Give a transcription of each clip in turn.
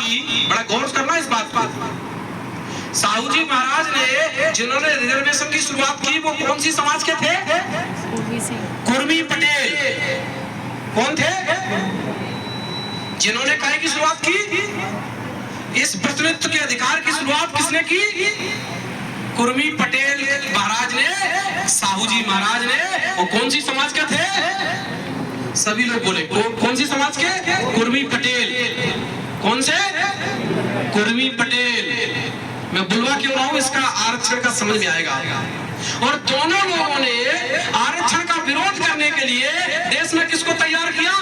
की, बड़ा गौर करना इस बात पर, साहू जी महाराज ने जिन्होंने रिजर्वेशन की शुरुआत की वो कौन सी समाज के थे? कुर्मी पटेल। कौन थे जिन्होंने काय की शुरुआत की? इस प्रतिनिधित्व के अधिकार की शुरुआत किसने की? कुर्मी पटेल महाराज ने, साहू जी महाराज ने। वो कौन सी समाज के थे? सभी लोग बोले कौन सी समाज के? कुर्मी पटेल। कौन से? कुर्मी पटेल। मैं बुलवा क्यों रहा हूं, इसका आरक्षण का समझ में आएगा। और दोनों लोगों ने आरक्षण का विरोध करने के लिए देश में किसको तैयार किया?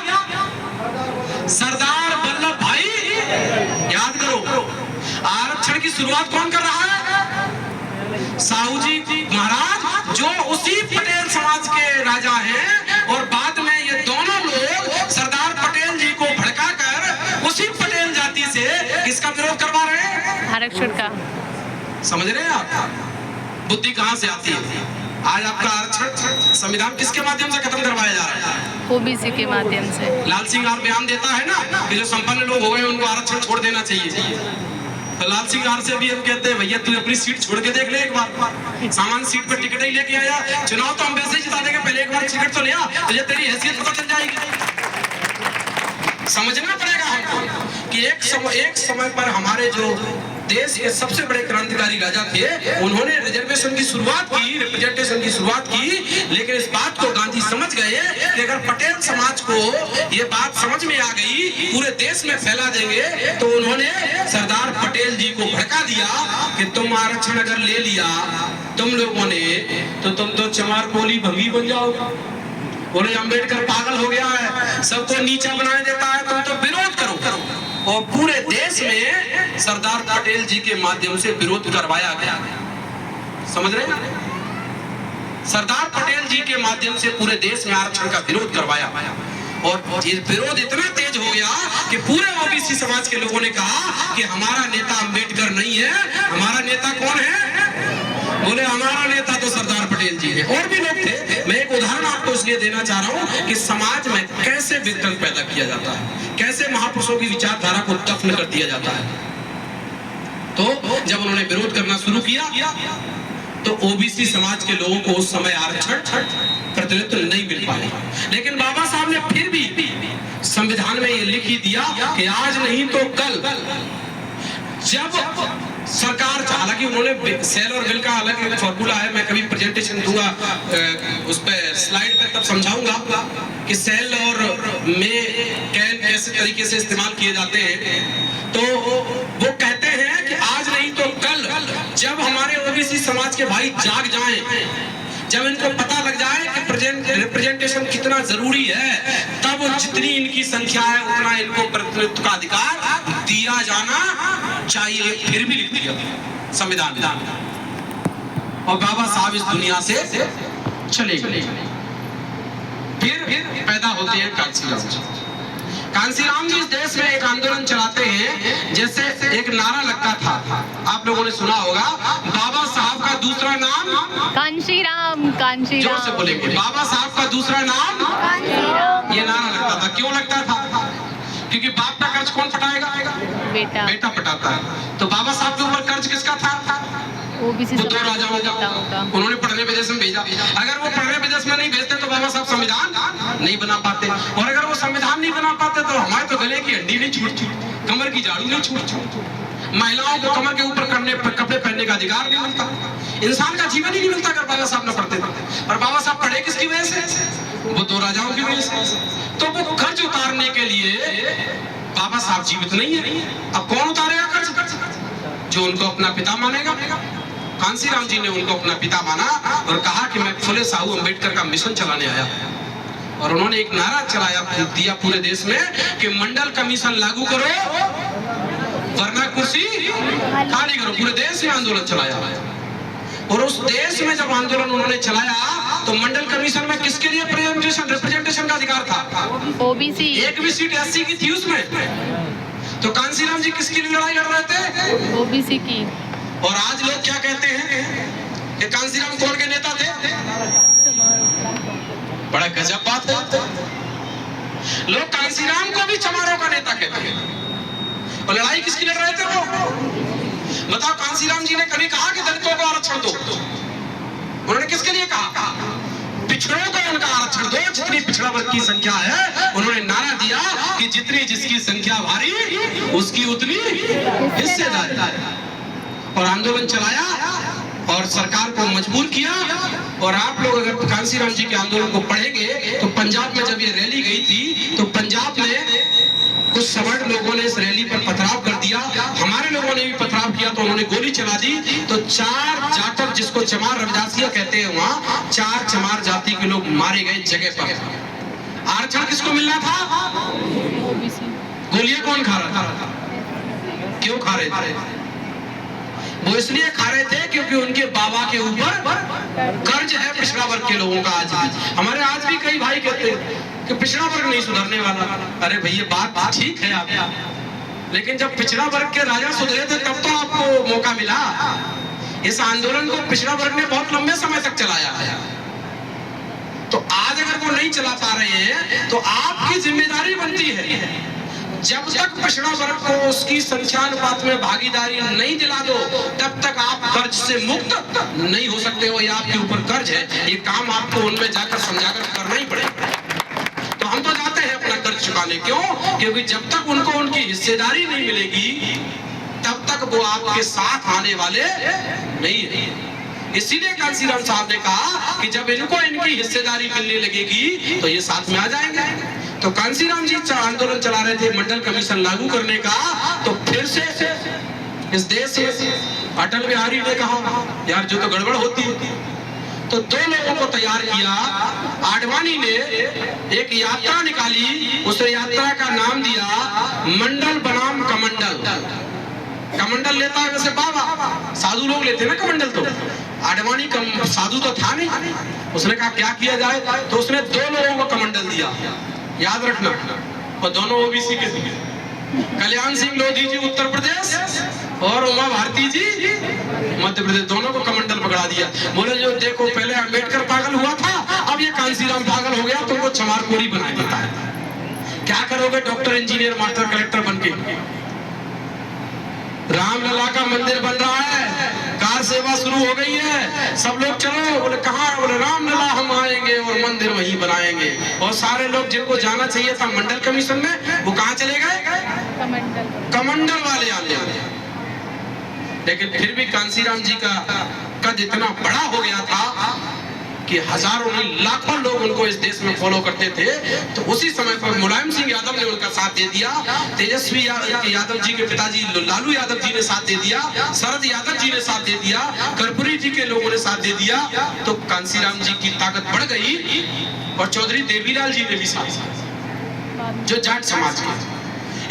सरदार वल्लभ भाई। याद करो, आरक्षण की शुरुआत कौन कर रहा है? साहू जी महाराज, जो उसी पटेल समाज के राजा हैं। और बाद में ये दोनों लोग सरदार पटेल जी को भड़काकर उसी पटेल जाति से किसका विरोध करवा रहे हैं? आरक्षण का। समझ रहे हैं आप बुद्धि कहां से आती है? आज आपका आरक्षण संविधान किसके माध्यम से खत्म करवाया जा रहा है? ओबीसी के माध्यम से। लाल सिंह आर बयान देता है ना कि जो संपन्न लोग हो गए उनको आरक्षण छोड़ देना चाहिए। तो लाल सिंह आर से भी हम कहते हैं भैया तू अपनी सीट छोड़ के देख ले एक बार। सामान सीट पर टिकट ही लेके आया, चुनाव तो हम वैसे ही जिता देंगे, पहले एक बार टिकट तो ले आ, तुझे तेरी हैसियत पता चल जाएगी। समझना पड़ेगा हमको कि एक समय पर हमारे जो देश के सबसे बड़े क्रांतिकारी राजा थे, उन्होंने रिजर्वेशन की शुरुआत की, रिप्रेजेंटेशन की शुरुआत की। लेकिन इस बात को गांधी समझ गए कि अगर पटेल समाज को ये बात समझ में आ गई, पूरे देश में फैला देंगे, तो उन्होंने सरदार पटेल जी को भड़का दिया कि तुम आरक्षण अगर ले लिया तुम लोगों ने, तो तुम तो चमार कोली भंगी बन जाओगे। बोले अम्बेडकर पागल हो गया है, सबको नीचा बनाए देता है, तुम तो विरोध करो। और पूरे देश में सरदार पटेल जी के माध्यम से विरोध करवाया गया। समझ रहे हैं? सरदार पटेल जी के माध्यम से पूरे देश में आरक्षण का विरोध करवाया। और ये विरोध इतना तेज हो गया कि पूरे ओबीसी समाज के लोगों ने कहा कि हमारा नेता अम्बेडकर नहीं है, हमारा नेता कौन है? बोले हमारा नेता तो सरदार पटेल जी है। और भी लोग थे। मैं एक उदाहरण आपको इसलिए देना चाह रहा हूं कि समाज में कैसे वितरण पैदा किया जाता है, कैसे महापुरुषों की विचारधारा को दफन कर दिया जाता है। तो जब उन्होंने विरोध करना शुरू किया तो ओबीसी समाज के लोगों को उस समय आरक्षण प्रतिनिधित्व नहीं मिल पाया। लेकिन बाबा साहब ने फिर भी संविधान में ये लिख ही दिया कि आज नहीं तो कल जब सरकार, हालांकि उन्होंने सेल और बिल का अलग फॉर्मूला है, मैं कभी प्रेजेंटेशन दूंगा उस पे स्लाइड पे, तब समझाऊंगा कि सेल और में कैन कैसे तरीके से इस्तेमाल किए जाते हैं। तो वो कहते हैं कि आज नहीं तो कल जब हमारे ओबीसी समाज के भाई जाग जाएं, जब इनको पता लग जाए कि रिप्रेजेंटेशन कितना जरूरी है, तब जितनी इनकी संख्या है उतना इनको प्रतिनिधित्व का अधिकार दिया जाना चाहिए। फिर भी लिख दिया संविधान में। और बाबा साहब इस दुनिया से चले गए। फिर पैदा होते हैं कांसीराम जी। कांसीराम जी इस देश में एक आंदोलन चलाते हैं, जैसे एक नारा लगता था, आप लोगों ने सुना होगा, बाबा साहब का दूसरा नाम कांशीराम। कांशीराम जोर से बोलेंगे, बाबा साहब का दूसरा नाम कांशीराम। ये नारा लगता था। क्यों लगता था? क्योंकि बाप का कर्ज कौन पटाएगा? बेटा पटाता है। तो बाबा साहब के ऊपर कर्ज किसका था? ओबीसी वो दो राजाओं का। उन्होंने पढ़ने विदेश में भेजा। अगर वो पढ़ने विदेश में नहीं भेजते तो बाबा साहब संविधान नहीं बना पाते। और अगर वो संविधान नहीं बना पाते तो हमारे तो गले की हड्डी नहीं छूट, कमर की झाड़ू नहीं छूट, महिलाओं को कमर के ऊपर कपड़े पहनने का अधिकार नहीं मिलता, इंसान का जीवन ही नहीं मिलता अगर बाबा साहब न पढ़ते थे। और बाबा साहब पढ़े किसकी वजह से? वो दो राजाओं की वजह से। तो वो कर्ज उतारने के लिए बाबा साहब जीवित नहीं है। अब कौन उतारेगा कर्ज? जो उनको अपना पिता मानेगा। कांसीराम जी ने उनको अपना पिता माना और कहा कि मैं फुले साहू अम्बेडकर का मिशन चलाने आया। और उन्होंने एक नारा चलाया दिया पूरे देश में कि मंडल कमीशन लागू करो वरना कुर्सी खाली करो। पूरे देश में आंदोलन चलाया। और उस देश में जब आंदोलन उन्होंने चलाया तो मंडल कमीशन में किसके लिए रिप्रेजेंटेशन का अधिकार था? ओबीसी। एक भी सीट एससी की थी उसमें। तो कांसीराम जी किसकी लड़ाई लड़ रहे थे? ओबीसी की। और आज लोग क्या कहते हैं कि कांसीराम कौन के नेता थे? बड़ा गजब बात है। लोग कांसीराम को भी चमारों का नेता कहते हैं। और लड़ाई किसकी लड़ रहे थे वो? बताओ, कांसीराम जी ने कभी कहा कि दलितों को आरक्षण दो? उन्होंने किसके लिए कहा? पिछड़ों को उनका आरक्षण दो, जितनी पिछड़ा वर्ग की संख्या है। उन्होंने नारा दिया कि जितनी जिसकी संख्या भारी उसकी उतनी हिस्सेदारी, और आंदोलन चलाया और सरकार को मजबूर किया। और आप लोग अगर कांसीराम जी के आंदोलन को पढ़ेंगे तो पंजाब में जब ये रैली गई थी तो पंजाब में कुछ सवर्ण लोगों ने इस रैली पर पथराव कर दिया, हमारे लोगों ने भी पथराव किया, तो उन्होंने गोली चला दी। तो 4 जाटव, जिसको चमार रविदासिया कहते हैं, वहां 4 चमार जाति के लोग मारे गए जगह पर। आरक्षण किसको मिलना था? ओबीसी। गोलियां कौन खा रहा था? क्यों खा रहे थे? वो इसलिए खा रहे थे क्योंकि उनके बाबा के ऊपर कर्ज है पिछड़ा वर्ग के लोगों का। आज भी हमारे आज भी कई भाई कहते हैं कि पिछड़ा वर्ग नहीं सुधरने वाला। अरे भैया, बात ठीक है आप, लेकिन जब पिछड़ा वर्ग के राजा सुधरे थे तब तो आपको मौका मिला। इस आंदोलन को पिछड़ा वर्ग ने बहुत लंबे समय तक चलाया है, तो आज अगर वो नहीं चला पा रहे हैं तो आपकी जिम्मेदारी बनती है। जब तक पिछड़ा वर्ग को उसकी संख्यानुपात में भागीदारी नहीं दिला दो, तब तक आप कर्ज से मुक्त नहीं हो सकते हो। ये आपके ऊपर कर्ज है, ये काम आपको उनमें जाकर समझाकर करना ही पड़ेगा। तो हम तो जाते हैं अपना कर्ज चुकाने, क्यों? क्योंकि जब तक उनको उनकी हिस्सेदारी नहीं मिलेगी तब तक वो आपके साथ आने वाले नहीं है। इसीलिए कांसीराम साहब ने कहा कि जब इनको इनकी हिस्सेदारी मिलने लगेगी तो ये साथ में आ जाएंगे। तो कांसीराम जी आंदोलन चला रहे थे मंडल कमीशन लागू करने का। तो फिर से इस देश में अटल बिहारी ने कहा, यार जो तो गड़बड़ होती है। तो 2 लोगों को तैयार किया। आडवाणी ने एक यात्रा निकाली, उस यात्रा का नाम दिया मंडल बनाम कमंडल। कमंडल लेता है वैसे बाबा, साधु लोग लेते ना कमंडल। तो आडवाणी साधु तो था नहीं, उसने कहा क्या किया जाए, तो उसने 2 लोगों को कमंडल दिया, याद रखना, और दोनों ओबीसी के थे। कल्याण सिंह लोधी जी उत्तर प्रदेश और उमा भारती जी मध्य प्रदेश, दोनों को कमंडल पकड़ा दिया। बोले जो देखो, पहले अंबेडकर पागल हुआ था, अब ये कांसीराम पागल हो गया, तुमको चमारकोरी बना देता है। क्या करोगे डॉक्टर, इंजीनियर, मास्टर, कलेक्टर बनके? रामलला का मंदिर बन रहा है, कार सेवा शुरू हो गई है, सब लोग चलो। बोले कहाँ? बोले रामलला हम आएंगे और मंदिर वहीं बनाएंगे। और सारे लोग जिनको जाना चाहिए था मंडल कमीशन में, वो कहाँ चले गए? कमंडल वाले आने। लेकिन फिर भी कांसीराम जी का कद इतना बड़ा हो गया था कि हजारों नहीं लाखों लोग उनको इस देश में फॉलो करते थे। तो उसी समय पर मुलायम सिंह यादव ने उनका साथ दे दिया, तेजस्वी यादव जी के पिताजी लालू यादव जी ने साथ दे दिया, शरद यादव जी ने साथ दे दिया, कर्पूरी जी के लोगों ने साथ दे दिया। तो कांसीराम जी की ताकत बढ़ गई। और चौधरी देवीलाल जी ने भी साथ, जो जाट समाज के,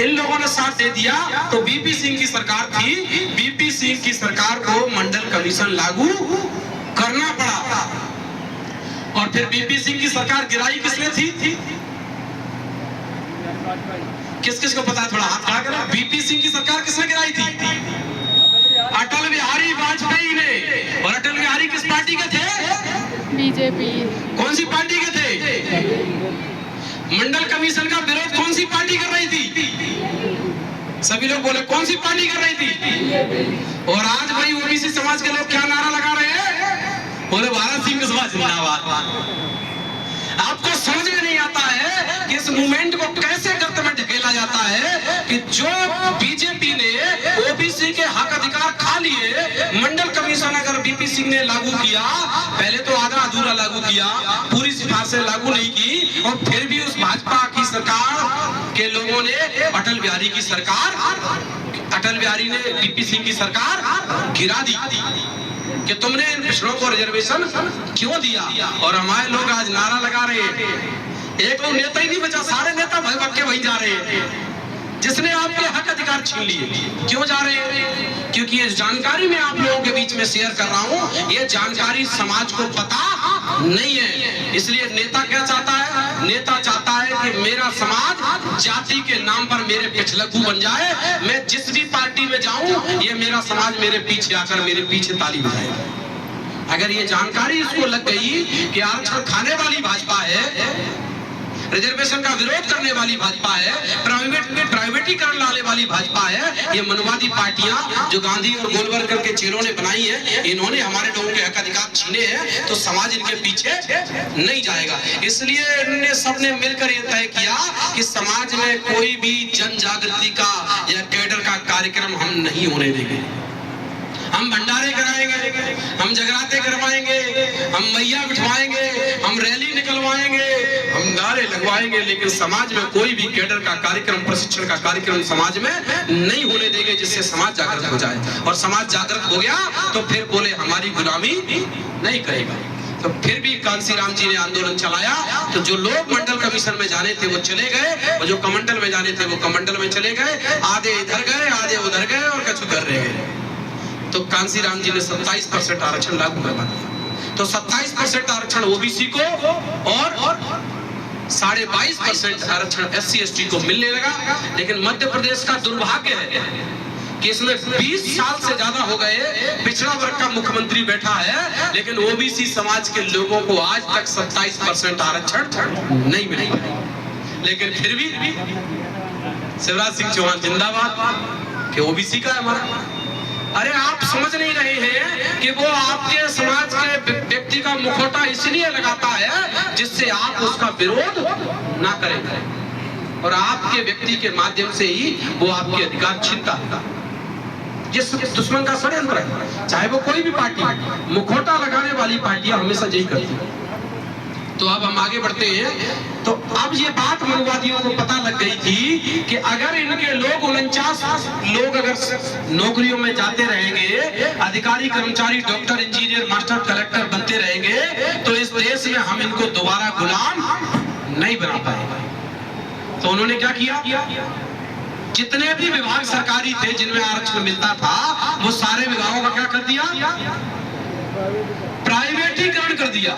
इन लोगों ने साथ दे दिया। तो बीपी सिंह की सरकार थी, बीपी सिंह की सरकार को मंडल कमीशन लागू करना पड़ा। और फिर बीपी सिंह की सरकार गिराई किसने थी? किस को पता है? थोड़ा हाथ खड़ा करो। बीपी सिंह की सरकार किसने गिराई थी? अटल बिहारी वाजपेयी ने। और अटल बिहारी किस पार्टी के थे? बीजेपी। कौन सी पार्टी के थे? मंडल कमीशन का विरोध कौन सी पार्टी कर रही थी? सभी लोग बोले कौन सी पार्टी कर रही थी? और आज भाई ओबीसी समाज के लोग क्या नारा लगा रहे हैं? बोले भारत सिंह समाज जिंदाबाद। आपको समझ में नहीं आता है कि इस मूवमेंट को कैसे गर्त में ढकेला जाता है कि जो बीजेपी ने ओबीसी के हक अधिकार खा लिए, मंडल कमीशन अगर बीपी सिंह ने लागू किया, पहले तो आधा अधूरा लागू किया, पूरी सिफारिशें लागू नहीं की, और फिर भी उस भाजपा की सरकार के लोगों ने अटल बिहारी की सरकार, अटल बिहारी ने बीपी सिंह की सरकार गिरा दी कि तुमने इन पिछड़ों को रिजर्वेशन क्यों दिया। और हमारे लोग आज नारा लगा रहे हैं, एक तो नेता ही नहीं बचा, सारे नेता भय भग के वहीं जा रहे हैं जिसने आपके हक अधिकार छीन लिए। क्यों जा रहे हैं? क्योंकि ये जानकारी मैं आप लोगों के बीच में शेयर कर रहा हूँ, ये जानकारी समाज को पता नहीं है। इसलिए नेता क्या चाहता है? नेता चाहता है कि मेरा समाज जाति के नाम पर मेरे पिछलग्गू बन जाए, मैं जिस भी पार्टी में जाऊं ये मेरा समाज मेरे पीछे आकर मेरे पीछे ताली बजाएगा। अगर ये जानकारी इसको लग गई कि आरक्षण खाने वाली भाजपा है, रिजर्वेशन का विरोध करने वाली भाजपा है, प्राइवेटीकरण लाने वाली भाजपा है। ये मनवादी पार्टियां जो गांधी और गोलवलकर के चेलों ने बनाई है, इन्होंने हमारे लोगों के हक अधिकार छीने हैं, तो समाज इनके पीछे नहीं जाएगा। इसलिए इन्होंने सबने मिलकर ये तय किया कि समाज में कोई भी जन जागृति का या कैडर का कार्यक्रम हम नहीं होने देंगे। हम भंडारे कराएंगे, हम जगराते करवाएंगे, हम मैया बिठवाएंगे, हम रैली निकलवाएंगे, हम नारे लगवाएंगे, लेकिन समाज में कोई भी कैडर का कार्यक्रम, प्रशिक्षण का कार्यक्रम समाज में नहीं होने देंगे, जिससे समाज जागृत हो जाए। और समाज जागृत हो गया तो फिर बोले हमारी गुलामी नहीं करेगा। तो फिर भी कांसीराम जी ने आंदोलन चलाया, तो जो लोग मंडल कमीशन में जाने थे वो चले गए, और जो कमंडल में जाने थे वो कमंडल में चले गए। आधे इधर गए, आधे उधर गए, और कछु कर रह गए। तो कांसीराम जी ने 27% आरक्षण लागू करवा दिया। तो 27% आरक्षण ओबीसी को और 22.5% आरक्षण SC/ST को मिलने लगा। लेकिन मध्य प्रदेश का दुर्भाग्य है कि इसमें 20 साल से ज्यादा हो गए पिछड़ा वर्ग का मुख्यमंत्री बैठा है, लेकिन ओबीसी समाज के लोगों को आज तक 27% आरक्षण नहीं मिला। लेकिन फिर भी शिवराज सिंह चौहान जिंदाबाद कि ओबीसी का है हमारा। अरे आप समझ नहीं रहे हैं कि वो आपके समाज के व्यक्ति का मुखौटा इसलिए लगाता है जिससे आप उसका विरोध ना करें, और आपके व्यक्ति के माध्यम से ही वो आपके अधिकार छीनता है। जिस दुश्मन का षड्यंत्र है, चाहे वो कोई भी पार्टी, मुखौटा लगाने वाली पार्टियां हमेशा यही करती है। तो अब हम आगे बढ़ते हैं। तो अब ये बात मनवादियों को पता लग गई थी कि अगर इनके लोग 49 लोग अगर नौकरियों में जाते रहेंगे, अधिकारी, कर्मचारी, डॉक्टर, इंजीनियर, मास्टर, कलेक्टर बनते रहेंगे, तो इस देश में हम इनको दोबारा गुलाम नहीं बना पाएंगे। तो उन्होंने क्या किया? जितने भी विभाग सरकारी थे जिनमें आरक्षण मिलता था, वो सारे विभागों का क्या कर दिया? प्राइवेटीकरण कर दिया।